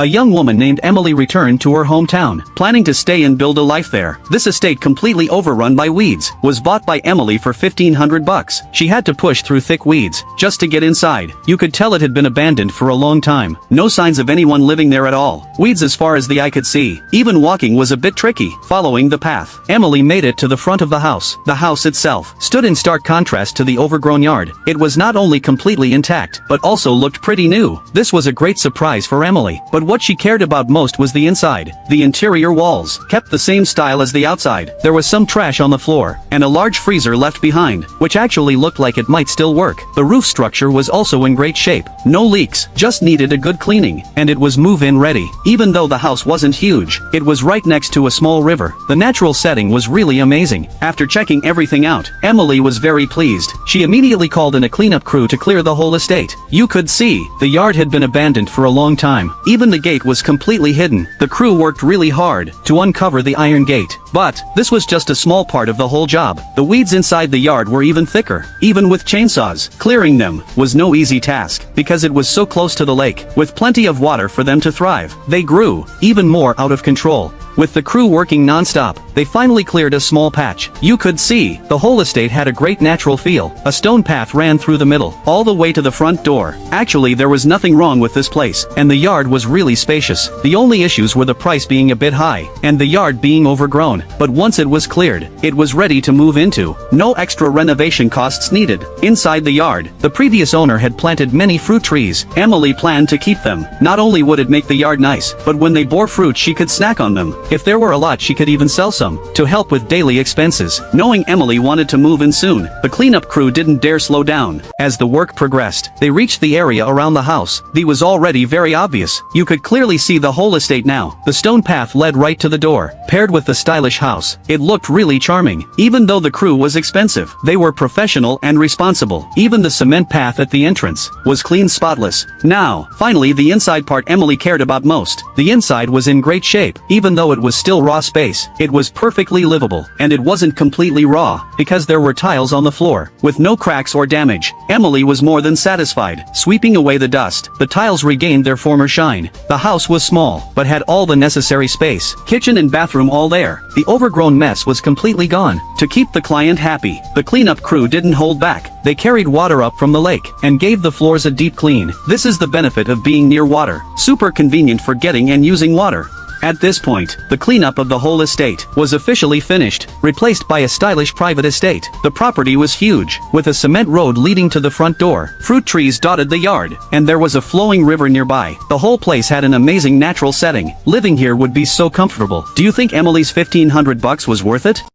a young woman named Emily returned to her hometown, planning to stay and build a life there. This estate, completely overrun by weeds, was bought by Emily for $1,500. She had to push through thick weeds just to get inside. You could tell it had been abandoned for a long time. No signs of anyone living there at all. Weeds as far as the eye could see. Even walking was a bit tricky. Following the path, Emily made it to the front of the house. The house itself stood in stark contrast to the overgrown yard. It was not only completely intact, but also looked pretty new. This was a great surprise for Emily. But what she cared about most was the inside. The interior walls kept the same style as the outside. There was some trash on the floor, and a large freezer left behind, which actually looked like it might still work. The roof structure was also in great shape. No leaks, just needed a good cleaning, and it was move-in ready. Even though the house wasn't huge, it was right next to a small river. The natural setting was really amazing. After checking everything out, Emily was very pleased. She immediately called in a cleanup crew to clear the whole estate. You could see, the yard had been abandoned for a long time. Even the gate was completely hidden. The crew worked really hard to uncover the iron gate. But this was just a small part of the whole job. The weeds inside the yard were even thicker. Even with chainsaws, clearing them was no easy task, because it was so close to the lake, with plenty of water for them to thrive. They grew even more out of control. With the crew working non-stop, they finally cleared a small patch. You could see, the whole estate had a great natural feel. A stone path ran through the middle, all the way to the front door. Actually, there was nothing wrong with this place, and the yard was really spacious. The only issues were the price being a bit high, and the yard being overgrown. But once it was cleared, it was ready to move into. No extra renovation costs needed. Inside the yard, the previous owner had planted many fruit trees. Emily planned to keep them. Not only would it make the yard nice, but when they bore fruit she could snack on them. If there were a lot, she could even sell some, to help with daily expenses. Knowing Emily wanted to move in soon, the cleanup crew didn't dare slow down. As the work progressed, they reached the area around the house. The was already very obvious. You could clearly see the whole estate now. The stone path led right to the door. Paired with the stylish house, it looked really charming. Even though the crew was expensive, they were professional and responsible. Even the cement path at the entrance was clean, spotless. Now, finally, the inside part Emily cared about most. The inside was in great shape. Even though it was still raw space, it was perfectly livable, and it wasn't completely raw, because there were tiles on the floor, with no cracks or damage. Emily was more than satisfied. Sweeping away the dust, the tiles regained their former shine. The house was small, but had all the necessary space. Kitchen and bathroom all there. The overgrown mess was completely gone. To keep the client happy, the cleanup crew didn't hold back. They carried water up from the lake, and gave the floors a deep clean. This is the benefit of being near water. Super convenient for getting and using water. At this point, the cleanup of the whole estate was officially finished, replaced by a stylish private estate. The property was huge, with a cement road leading to the front door. Fruit trees dotted the yard, and there was a flowing river nearby. The whole place had an amazing natural setting. Living here would be so comfortable. Do you think Emily's $1,500 was worth it?